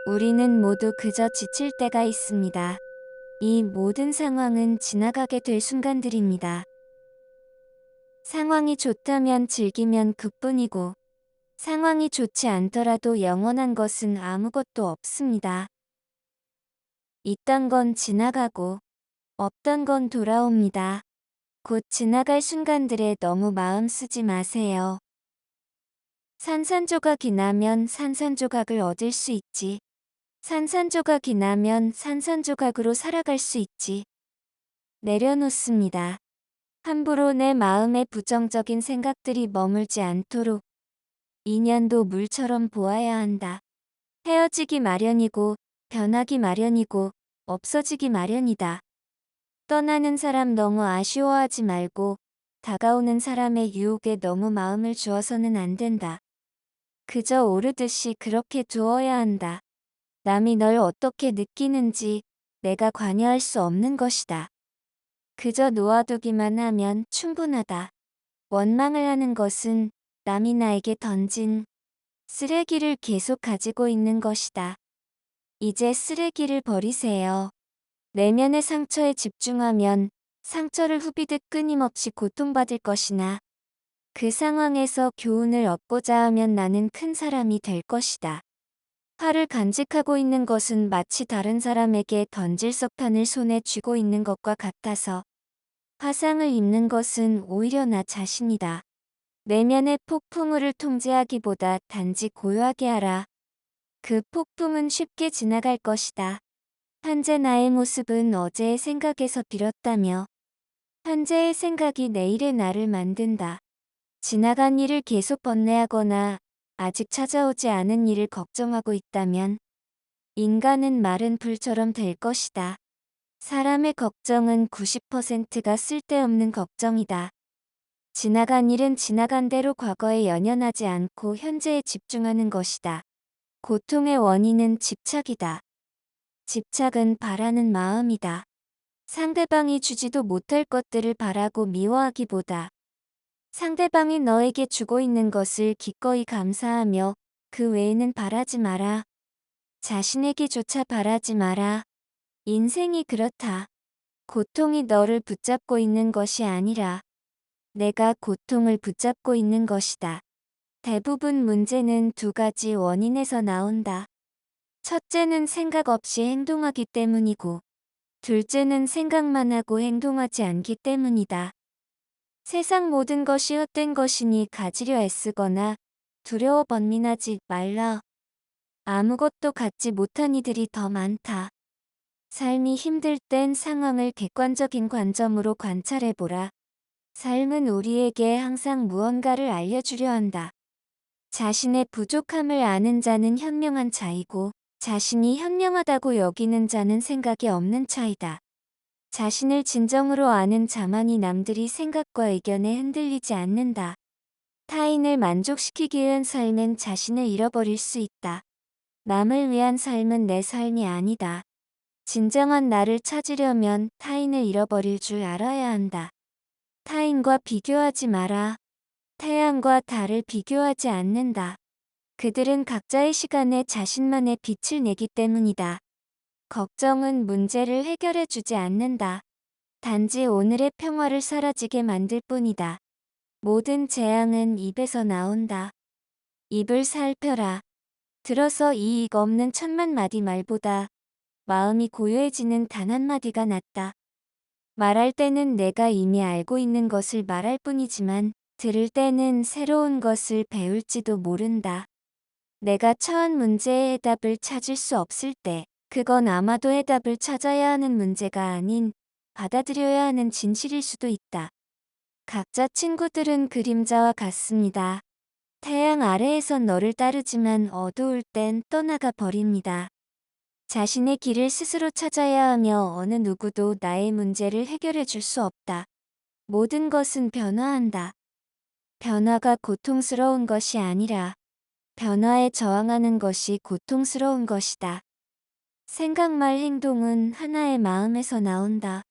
우리는 모두 그저 지칠 때가 있습니다. 이 모든 상황은 지나가게 될 순간들입니다. 상황이 좋다면 즐기면 그뿐이고, 상황이 좋지 않더라도 영원한 것은 아무것도 없습니다. 있던 건 지나가고, 없던 건 돌아옵니다. 곧 지나갈 순간들에 너무 마음 쓰지 마세요. 산산조각이 나면 산산조각을 얻을 수 있지. 산산조각이 나면 산산조각으로 살아갈 수 있지. 내려놓습니다. 함부로 내 마음에 부정적인 생각들이 머물지 않도록 인연도 물처럼 보아야 한다. 헤어지기 마련이고, 변하기 마련이고, 없어지기 마련이다. 떠나는 사람 너무 아쉬워하지 말고, 다가오는 사람의 유혹에 너무 마음을 주어서는 안 된다. 그저 오르듯이 그렇게 두어야 한다. 남이 널 어떻게 느끼는지 내가 관여할 수 없는 것이다. 그저 놓아두기만 하면 충분하다. 원망을 하는 것은 남이 나에게 던진 쓰레기를 계속 가지고 있는 것이다. 이제 쓰레기를 버리세요. 내면의 상처에 집중하면 상처를 후비듯 끊임없이 고통받을 것이나 그 상황에서 교훈을 얻고자 하면 나는 큰 사람이 될 것이다. 화를 간직하고 있는 것은 마치 다른 사람에게 던질 석탄을 손에 쥐고 있는 것과 같아서 화상을 입는 것은 오히려 나 자신이다. 내면의 폭풍우를 통제하기보다 단지 고요하게 하라. 그 폭풍은 쉽게 지나갈 것이다. 현재 나의 모습은 어제의 생각에서 빌었다며 현재의 생각이 내일의 나를 만든다. 지나간 일을 계속 번뇌하거나 아직 찾아오지 않은 일을 걱정하고 있다면 인간은 마른 불처럼 될 것이다. 사람의 걱정은 90%가 쓸데없는 걱정이다. 지나간 일은 지나간 대로 과거에 연연하지 않고 현재에 집중하는 것이다. 고통의 원인은 집착이다. 집착은 바라는 마음이다. 상대방이 주지도 못할 것들을 바라고 미워하기보다 상대방이 너에게 주고 있는 것을 기꺼이 감사하며 그 외에는 바라지 마라. 자신에게조차 바라지 마라. 인생이 그렇다. 고통이 너를 붙잡고 있는 것이 아니라 내가 고통을 붙잡고 있는 것이다. 대부분 문제는 두 가지 원인에서 나온다. 첫째는 생각 없이 행동하기 때문이고, 둘째는 생각만 하고 행동하지 않기 때문이다. 세상 모든 것이 헛된 것이니 가지려 애쓰거나 두려워 번민하지 말라. 아무것도 갖지 못한 이들이 더 많다. 삶이 힘들 땐 상황을 객관적인 관점으로 관찰해보라. 삶은 우리에게 항상 무언가를 알려주려 한다. 자신의 부족함을 아는 자는 현명한 자이고, 자신이 현명하다고 여기는 자는 생각이 없는 차이다. 자신을 진정으로 아는 자만이 남들이 생각과 의견에 흔들리지 않는다. 타인을 만족시키기 위한 삶은 자신을 잃어버릴 수 있다. 남을 위한 삶은 내 삶이 아니다. 진정한 나를 찾으려면 타인을 잃어버릴 줄 알아야 한다. 타인과 비교하지 마라. 태양과 달을 비교하지 않는다. 그들은 각자의 시간에 자신만의 빛을 내기 때문이다. 걱정은 문제를 해결해 주지 않는다. 단지 오늘의 평화를 사라지게 만들 뿐이다. 모든 재앙은 입에서 나온다. 입을 살펴라. 들어서 이익 없는 천만 마디 말보다 마음이 고요해지는 단 한마디가 낫다. 말할 때는 내가 이미 알고 있는 것을 말할 뿐이지만 들을 때는 새로운 것을 배울지도 모른다. 내가 처한 문제의 해답을 찾을 수 없을 때 그건 아마도 해답을 찾아야 하는 문제가 아닌 받아들여야 하는 진실일 수도 있다. 각자 친구들은 그림자와 같습니다. 태양 아래에선 너를 따르지만 어두울 땐 떠나가 버립니다. 자신의 길을 스스로 찾아야 하며 어느 누구도 나의 문제를 해결해 줄 수 없다. 모든 것은 변화한다. 변화가 고통스러운 것이 아니라 변화에 저항하는 것이 고통스러운 것이다. 생각 말 행동은 하나의 마음에서 나온다.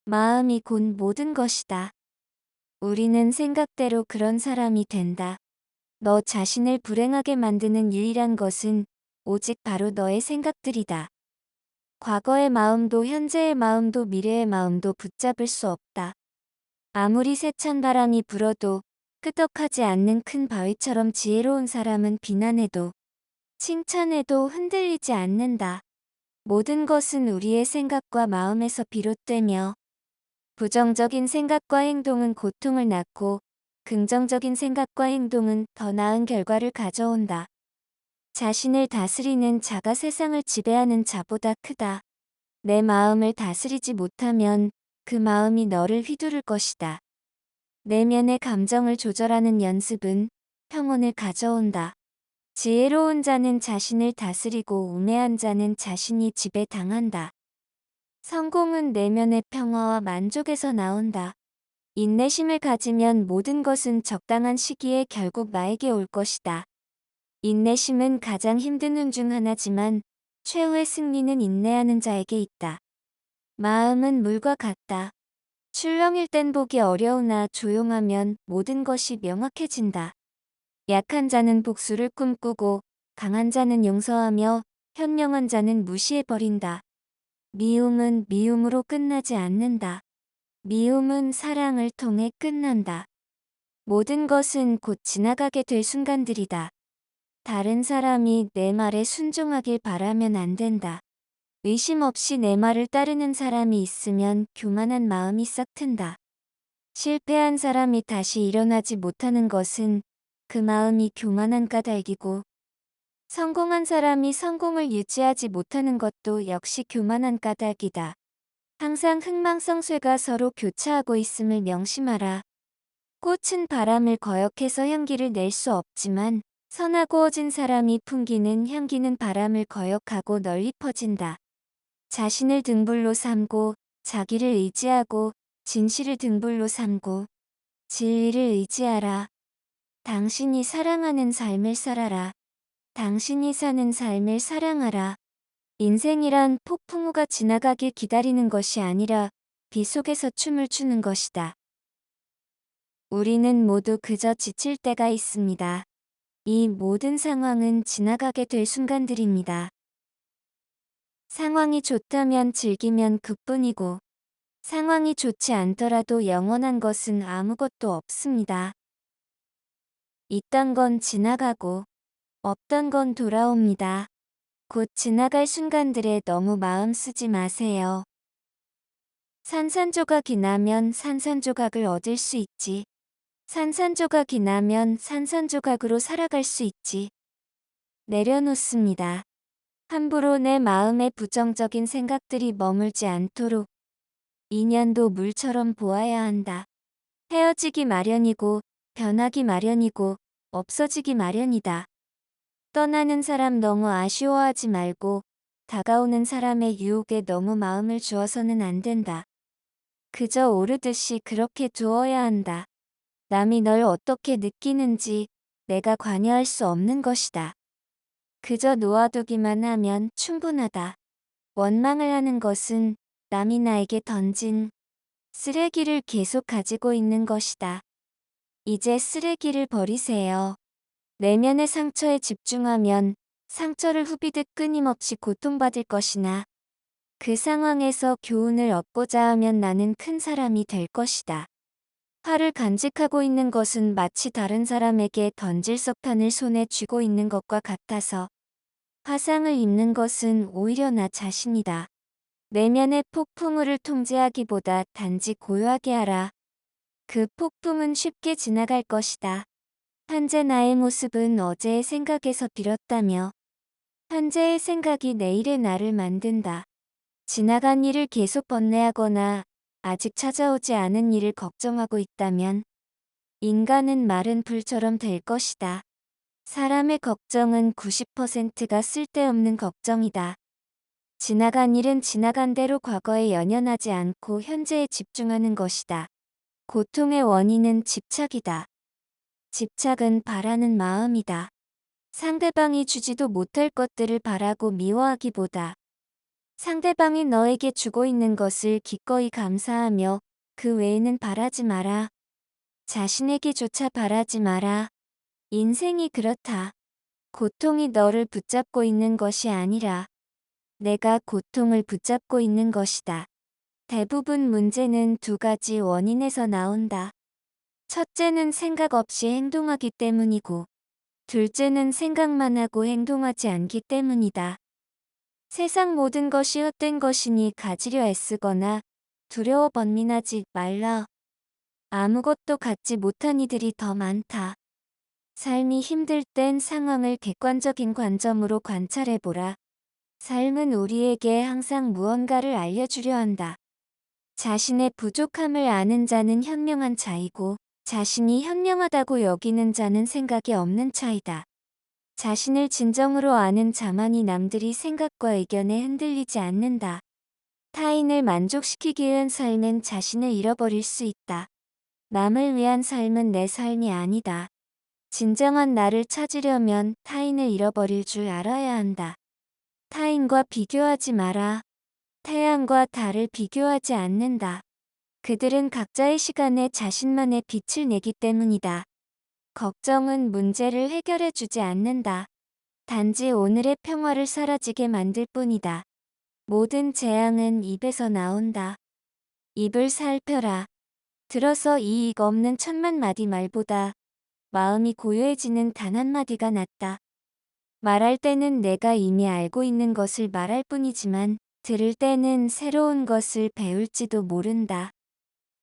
마음이 곧 모든 것이다. 우리는 생각대로 그런 사람이 된다. 너 자신을 불행하게 만드는 유일한 것은 오직 바로 너의 생각들이다. 과거의 마음도 현재의 마음도 미래의 마음도 붙잡을 수 없다. 아무리 세찬 바람이 불어도 끄덕하지 않는 큰 바위처럼 지혜로운 사람은 비난해도 칭찬해도 흔들리지 않는다. 모든 것은 우리의 생각과 마음에서 비롯되며 부정적인 생각과 행동은 고통을 낳고 긍정적인 생각과 행동은 더 나은 결과를 가져온다. 자신을 다스리는 자가 세상을 지배하는 자보다 크다. 내 마음을 다스리지 못하면 그 마음이 너를 휘두를 것이다. 내면의 감정을 조절하는 연습은 평온을 가져온다. 지혜로운 자는 자신을 다스리고 우매한 자는 자신이 지배당한다. 성공은 내면의 평화와 만족에서 나온다. 인내심을 가지면 모든 것은 적당한 시기에 결국 나에게 올 것이다. 인내심은 가장 힘든 운 중 하나지만 최후의 승리는 인내하는 자에게 있다. 마음은 물과 같다. 출렁일 땐 보기 어려우나 조용하면 모든 것이 명확해진다. 약한 자는 복수를 꿈꾸고 강한 자는 용서하며 현명한 자는 무시해버린다. 미움은 미움으로 끝나지 않는다. 미움은 사랑을 통해 끝난다. 모든 것은 곧 지나가게 될 순간들이다. 다른 사람이 내 말에 순종하길 바라면 안 된다. 의심 없이 내 말을 따르는 사람이 있으면 교만한 마음이 싹튼다. 실패한 사람이 다시 일어나지 못하는 것은 그 마음이 교만한 까닭이고, 성공한 사람이 성공을 유지하지 못하는 것도 역시 교만한 까닭이다. 항상 흥망성쇠가 서로 교차하고 있음을 명심하라. 꽃은 바람을 거역해서 향기를 낼 수 없지만 선하고 어진 사람이 풍기는 향기는 바람을 거역하고 널리 퍼진다. 자신을 등불로 삼고 자기를 의지하고 진실을 등불로 삼고 진리를 의지하라. 당신이 사랑하는 삶을 살아라. 당신이 사는 삶을 사랑하라. 인생이란 폭풍우가 지나가길 기다리는 것이 아니라 비 속에서 춤을 추는 것이다. 우리는 모두 그저 지칠 때가 있습니다. 이 모든 상황은 지나가게 될 순간들입니다. 상황이 좋다면 즐기면 그뿐이고, 상황이 좋지 않더라도 영원한 것은 아무것도 없습니다. 있던 건 지나가고, 없던 건 돌아옵니다. 곧 지나갈 순간들에 너무 마음 쓰지 마세요. 산산조각이 나면 산산조각을 얻을 수 있지. 산산조각이 나면 산산조각으로 살아갈 수 있지. 내려놓습니다. 함부로 내 마음에 부정적인 생각들이 머물지 않도록 인연도 물처럼 보아야 한다. 헤어지기 마련이고 변하기 마련이고 없어지기 마련이다. 떠나는 사람 너무 아쉬워하지 말고 다가오는 사람의 유혹에 너무 마음을 주어서는 안 된다. 그저 오르듯이 그렇게 두어야 한다. 남이 널 어떻게 느끼는지 내가 관여할 수 없는 것이다. 그저 놓아두기만 하면 충분하다. 원망을 하는 것은 남이 나에게 던진 쓰레기를 계속 가지고 있는 것이다. 이제 쓰레기를 버리세요. 내면의 상처에 집중하면 상처를 후비듯 끊임없이 고통받을 것이나 그 상황에서 교훈을 얻고자 하면 나는 큰 사람이 될 것이다. 화를 간직하고 있는 것은 마치 다른 사람에게 던질 석탄을 손에 쥐고 있는 것과 같아서 화상을 입는 것은 오히려 나 자신이다. 내면의 폭풍우를 통제하기보다 단지 고요하게 하라. 그 폭풍은 쉽게 지나갈 것이다. 현재 나의 모습은 어제의 생각에서 빌었다며 현재의 생각이 내일의 나를 만든다. 지나간 일을 계속 번뇌하거나 아직 찾아오지 않은 일을 걱정하고 있다면 인간은 마른 불처럼 될 것이다. 사람의 걱정은 90%가 쓸데없는 걱정이다. 지나간 일은 지나간 대로 과거에 연연하지 않고 현재에 집중하는 것이다. 고통의 원인은 집착이다. 집착은 바라는 마음이다. 상대방이 주지도 못할 것들을 바라고 미워하기보다 상대방이 너에게 주고 있는 것을 기꺼이 감사하며 그 외에는 바라지 마라. 자신에게조차 바라지 마라. 인생이 그렇다. 고통이 너를 붙잡고 있는 것이 아니라 내가 고통을 붙잡고 있는 것이다. 대부분 문제는 두 가지 원인에서 나온다. 첫째는 생각 없이 행동하기 때문이고, 둘째는 생각만 하고 행동하지 않기 때문이다. 세상 모든 것이 헛된 것이니 가지려 애쓰거나 두려워 번민하지 말라. 아무것도 갖지 못한 이들이 더 많다. 삶이 힘들 땐 상황을 객관적인 관점으로 관찰해보라. 삶은 우리에게 항상 무언가를 알려주려 한다. 자신의 부족함을 아는 자는 현명한 자이고, 자신이 현명하다고 여기는 자는 생각이 없는 차이다. 자신을 진정으로 아는 자만이 남들이 생각과 의견에 흔들리지 않는다. 타인을 만족시키기 위한 삶은 자신을 잃어버릴 수 있다. 남을 위한 삶은 내 삶이 아니다. 진정한 나를 찾으려면 타인을 잃어버릴 줄 알아야 한다. 타인과 비교하지 마라. 태양과 달을 비교하지 않는다. 그들은 각자의 시간에 자신만의 빛을 내기 때문이다. 걱정은 문제를 해결해 주지 않는다. 단지 오늘의 평화를 사라지게 만들 뿐이다. 모든 재앙은 입에서 나온다. 입을 살펴라. 들어서 이익 없는 천만 마디 말보다 마음이 고요해지는 단 한마디가 낫다. 말할 때는 내가 이미 알고 있는 것을 말할 뿐이지만 들을 때는 새로운 것을 배울지도 모른다.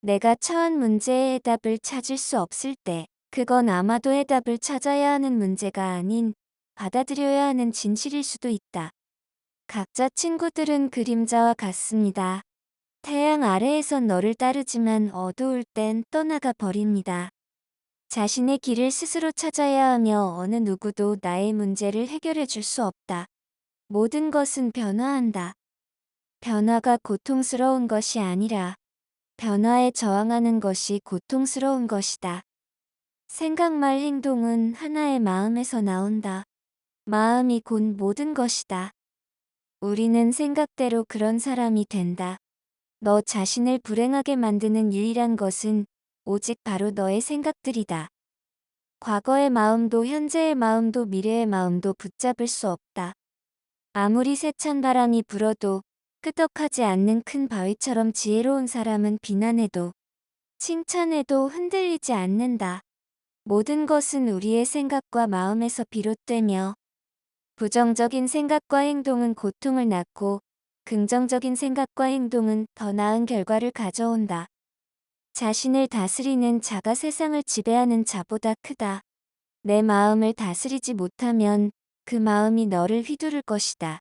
내가 처한 문제의 해답을 찾을 수 없을 때 그건 아마도 해답을 찾아야 하는 문제가 아닌 받아들여야 하는 진실일 수도 있다. 각자 친구들은 그림자와 같습니다. 태양 아래에선 너를 따르지만 어두울 땐 떠나가 버립니다. 자신의 길을 스스로 찾아야 하며 어느 누구도 나의 문제를 해결해 줄 수 없다. 모든 것은 변화한다. 변화가 고통스러운 것이 아니라 변화에 저항하는 것이 고통스러운 것이다. 생각 말 행동은 하나의 마음에서 나온다. 마음이 곧 모든 것이다. 우리는 생각대로 그런 사람이 된다. 너 자신을 불행하게 만드는 유일한 것은 오직 바로 너의 생각들이다. 과거의 마음도 현재의 마음도 미래의 마음도 붙잡을 수 없다. 아무리 세찬 바람이 불어도 끄덕하지 않는 큰 바위처럼 지혜로운 사람은 비난해도 칭찬해도 흔들리지 않는다. 모든 것은 우리의 생각과 마음에서 비롯되며 부정적인 생각과 행동은 고통을 낳고 긍정적인 생각과 행동은 더 나은 결과를 가져온다. 자신을 다스리는 자가 세상을 지배하는 자보다 크다. 내 마음을 다스리지 못하면 그 마음이 너를 휘두를 것이다.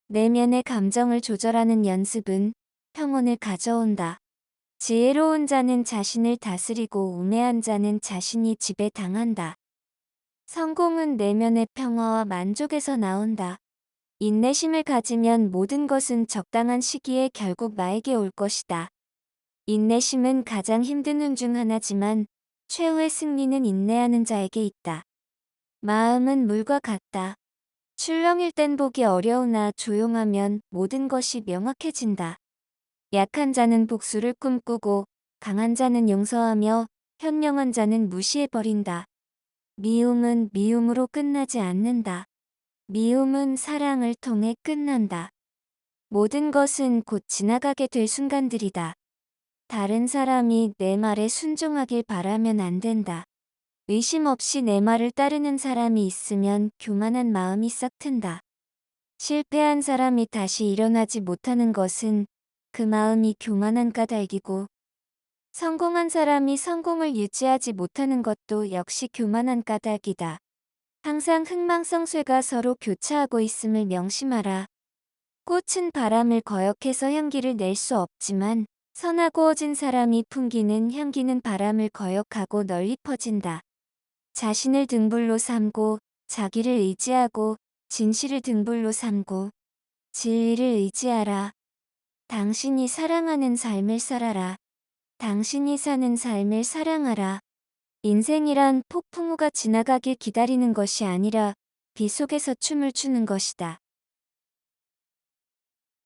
내면의 감정을 조절하는 연습은 평온을 가져온다. 지혜로운 자는 자신을 다스리고 우매한 자는 자신이 지배당한다. 성공은 내면의 평화와 만족에서 나온다. 인내심을 가지면 모든 것은 적당한 시기에 결국 나에게 올 것이다. 인내심은 가장 힘든 운 중 하나지만 최후의 승리는 인내하는 자에게 있다. 마음은 물과 같다. 출렁일 땐 보기 어려우나 조용하면 모든 것이 명확해진다. 약한 자는 복수를 꿈꾸고 강한 자는 용서하며 현명한 자는 무시해버린다. 미움은 미움으로 끝나지 않는다. 미움은 사랑을 통해 끝난다. 모든 것은 곧 지나가게 될 순간들이다. 다른 사람이 내 말에 순종하길 바라면 안 된다. 의심 없이 내 말을 따르는 사람이 있으면 교만한 마음이 싹 튼다. 실패한 사람이 다시 일어나지 못하는 것은 그 마음이 교만한 까닭이고, 성공한 사람이 성공을 유지하지 못하는 것도 역시 교만한 까닭이다. 항상 흥망성쇠가 서로 교차하고 있음을 명심하라. 꽃은 바람을 거역해서 향기를 낼 수 없지만 선하고 어진 사람이 풍기는 향기는 바람을 거역하고 널리 퍼진다. 자신을 등불로 삼고 자기를 의지하고 진실을 등불로 삼고 진리를 의지하라. 당신이 사랑하는 삶을 살아라. 당신이 사는 삶을 사랑하라. 인생이란 폭풍우가 지나가길 기다리는 것이 아니라 비 속에서 춤을 추는 것이다.